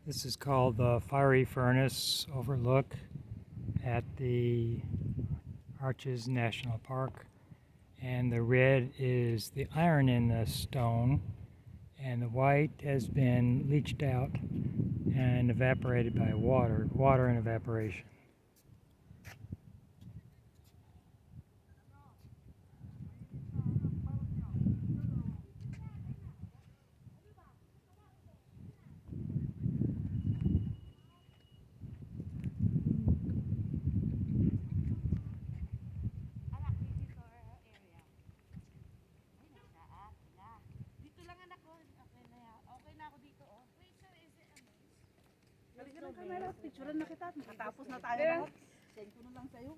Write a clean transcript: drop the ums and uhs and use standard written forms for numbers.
This is called the Firery Furnace Overlook at the Arches National Park. And the red is the iron in the stone, and the white has been leached out and evaporated by water and evaporation. Halika ng camera, picturean na kita. Makatapos na tayo lahat. Send ko na lang sa'yo.